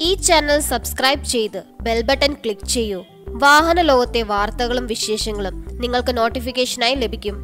ഈ channel subscribe ചെയ്ത് bell button click ചെയ്യൂ. വാഹന ലോകത്തെ വാർത്തകളും വിശേഷങ്ങളും നിങ്ങൾക്ക് നോട്ടിഫിക്കേഷനായി ലഭിക്കും.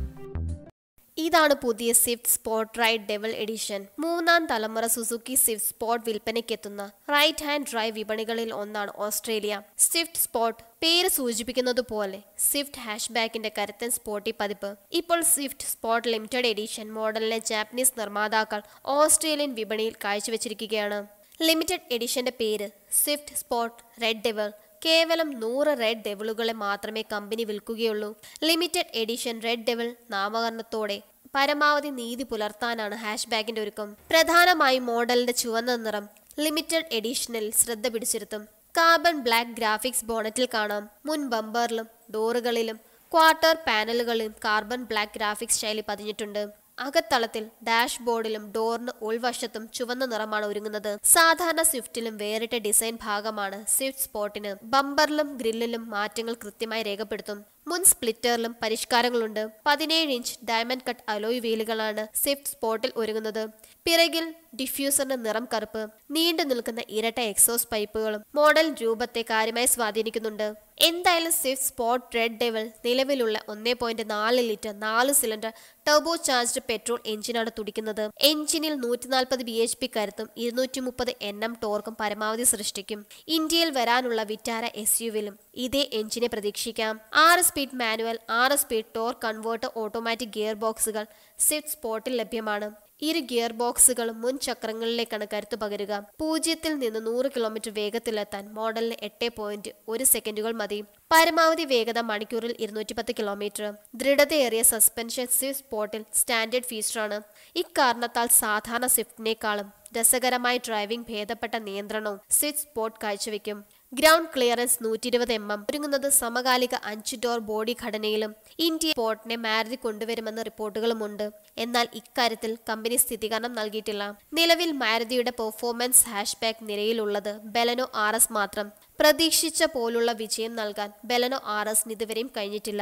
ഇതാണ് പുതിയ Swift Sport Red Devil edition. മൂന്നാം തലമുറ സുസുക്കി സ്വിഫ്റ്റ് സ്പോട്ട് വിൽപ്പനയ്ക്കെത്തുന്ന റൈറ്റ് ഹാൻഡ് ഡ്രൈവ് വിപണികളിൽ ഒന്നാണ് ഓസ്ട്രേലിയ. സ്വിഫ്റ്റ് സ്പോട്ട് പേര് സൂചിപ്പിക്കുന്നതുപോലെ സ്വിഫ്റ്റ് ഹാഷ്ബാക്കിന്റെ കരുത്തൻ സ്പോർട്ടി പതിപ്പ്. ഇപ്പോൾ സ്വിഫ്റ്റ് സ്പോട്ട് ലിമിറ്റഡ് എഡിഷൻ മോഡലിനെ ജാപ്പനീസ് നിർമ്മാതാക്കൾ ഓസ്ട്രേലിയൻ വിപണിയിൽ കാഴ്ചവെച്ചിരിക്കുകയാണ്. ലിമിറ്റഡ് എഡിഷന്റെ പേര് സ്വിഫ്റ്റ് സ്പോട്ട് റെഡ് ഡെവൽ. കേവലം 100 റെഡ് ഡെവലുകളെ മാത്രമേ കമ്പനി വിൽക്കുകയുള്ളൂ. ലിമിറ്റഡ് എഡിഷൻ റെഡ് ഡെവൽ നാമകരണത്തോടെ പരമാവധി നീതി പുലർത്താനാണ് ഹാഷ്ബാക്കിന്റെ ഒരുക്കം. പ്രധാനമായും മോഡലിന്റെ ചുവന്ന നിറം ലിമിറ്റഡ് എഡിഷനിൽ ശ്രദ്ധ പിടിച്ചിരുത്തും. കാർബൺ ബ്ലാക്ക് ഗ്രാഫിക്സ് ബോണറ്റിൽ കാണാം. മുൻ ബമ്പറിലും ഡോറുകളിലും ക്വാർട്ടർ പാനലുകളിലും കാർബൺ ബ്ലാക്ക് ഗ്രാഫിക്സ് ശൈലി പതിഞ്ഞിട്ടുണ്ട്. അകത്തളത്തിൽ ഡാഷ്ബോർഡിലും ഡോറിന് ഉൾവശത്തും ചുവന്ന നിറമാണ് ഒരുങ്ങുന്നത്. സാധാരണ സ്വിഫ്റ്റിലും വേറിട്ട ഡിസൈൻ ഭാഗമാണ് സ്വിഫ്റ്റ് സ്പോട്ടിന്. ബമ്പറിലും ഗ്രില്ലിലും മാറ്റങ്ങൾ കൃത്യമായി രേഖപ്പെടുത്തും. മുൻ സ്പ്ലിറ്ററിലും പരിഷ്കാരങ്ങളുണ്ട്. 17 ഇഞ്ച് ഡയമണ്ട് കട്ട് അലോയ് വീലുകളാണ് സ്വിഫ്റ്റ് സ്പോട്ടിൽ ഒരുങ്ങുന്നത്. പിറകിൽ ഡിഫ്യൂസറിന്റെ നിറം കറുപ്പ്. നീണ്ടു നിൽക്കുന്ന ഇരട്ട എക്സോസ് പൈപ്പുകളും മോഡൽ രൂപത്തെ കാര്യമായി സ്വാധീനിക്കുന്നുണ്ട്. എന്തായാലും സ്വിഫ്റ്റ് സ്പോട്ട് റെഡ് ഡെവൽ നിലവിലുള്ള 1.4 litre 4 cylinder turbo charged petrol എഞ്ചിനാണ് തുടിക്കുന്നത്. എഞ്ചിനിൽ 140 bhp കരുത്തും 230 Nm ടോർക്കും പരമാവധി സൃഷ്ടിക്കും. ഇന്ത്യയിൽ വരാനുള്ള വിറ്റാര SUV-ലും ഇതേ എഞ്ചിനെ പ്രതീക്ഷിക്കാം. 6 speed manual, 6 speed torque converter automatic gear ബോക്സുകൾ സ്വിഫ്റ്റ് സ്പോട്ടിൽ ലഭ്യമാണ്. ഇരു ഗിയർ ബോക്സുകളും മുൻ ചക്രങ്ങളിലേക്കാണ് കരുത്തു പകരുക. 0 നിന്ന് 100 കിലോമീറ്റർ വേഗത്തിലെത്താൻ മോഡലിന് 8.1 സെക്കൻഡുകൾ മതി. പരമാവധി വേഗത മണിക്കൂറിൽ 210 കിലോമീറ്റർ. ദൃഢതയേറിയ സസ്പെൻഷൻ സ്വിഫ്റ്റ് സ്പോട്ടിൽ സ്റ്റാൻഡേർഡ് ഫീച്ചറാണ്. ഇക്കാരണത്താൽ സാധാരണ സ്വിഫ്റ്റിനേക്കാളും രസകരമായ ഡ്രൈവിംഗ് ഭേദപ്പെട്ട നിയന്ത്രണവും സ്വിഫ്റ്റ് സ്പോട്ട് കാഴ്ചവെക്കും. ഗ്രൗണ്ട് ക്ലിയറൻസ് 120 mm ഒരുങ്ങുന്നത് സമകാലിക 5 ഡോർ ബോഡി ഘടനയിലും. ഇന്ത്യ സ്പോട്ടിനെ മാരുതി കൊണ്ടുവരുമെന്ന റിപ്പോർട്ടുകളുമുണ്ട്. എന്നാൽ ഇക്കാര്യത്തിൽ കമ്പനി സ്ഥിരീകരണം നൽകിയിട്ടില്ല. നിലവിൽ മാരുതിയുടെ പെർഫോമൻസ് ഹാഷ്ബാക്ക് നിരയിലുള്ളത് ബെലനോ RS മാത്രം. പ്രതീക്ഷിച്ച പോലുള്ള വിജയം നൽകാൻ ബെലനോ RSന് ഇതുവരെയും കഴിഞ്ഞിട്ടില്ല.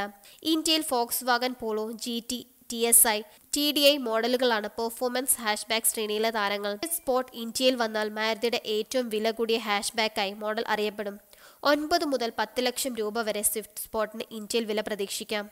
ഇന്ത്യയിൽ Volkswagen Polo, GT, TSI, TDI മോഡലുകളാണ് പെർഫോമൻസ് ഹാഷ്ബാക്ക് ശ്രേണിയിലെ താരങ്ങൾ. സ്പോട്ട് ഇന്ത്യയിൽ വന്നാൽ മാരുതിയുടെ ഏറ്റവും വില കൂടിയ ഹാഷ്ബാക്കായി മോഡൽ അറിയപ്പെടും. 9 മുതൽ 10 ലക്ഷം രൂപ വരെ സ്വിഫ്റ്റ് സ്പോട്ടിന് ഇന്ത്യയിൽ വില പ്രതീക്ഷിക്കാം.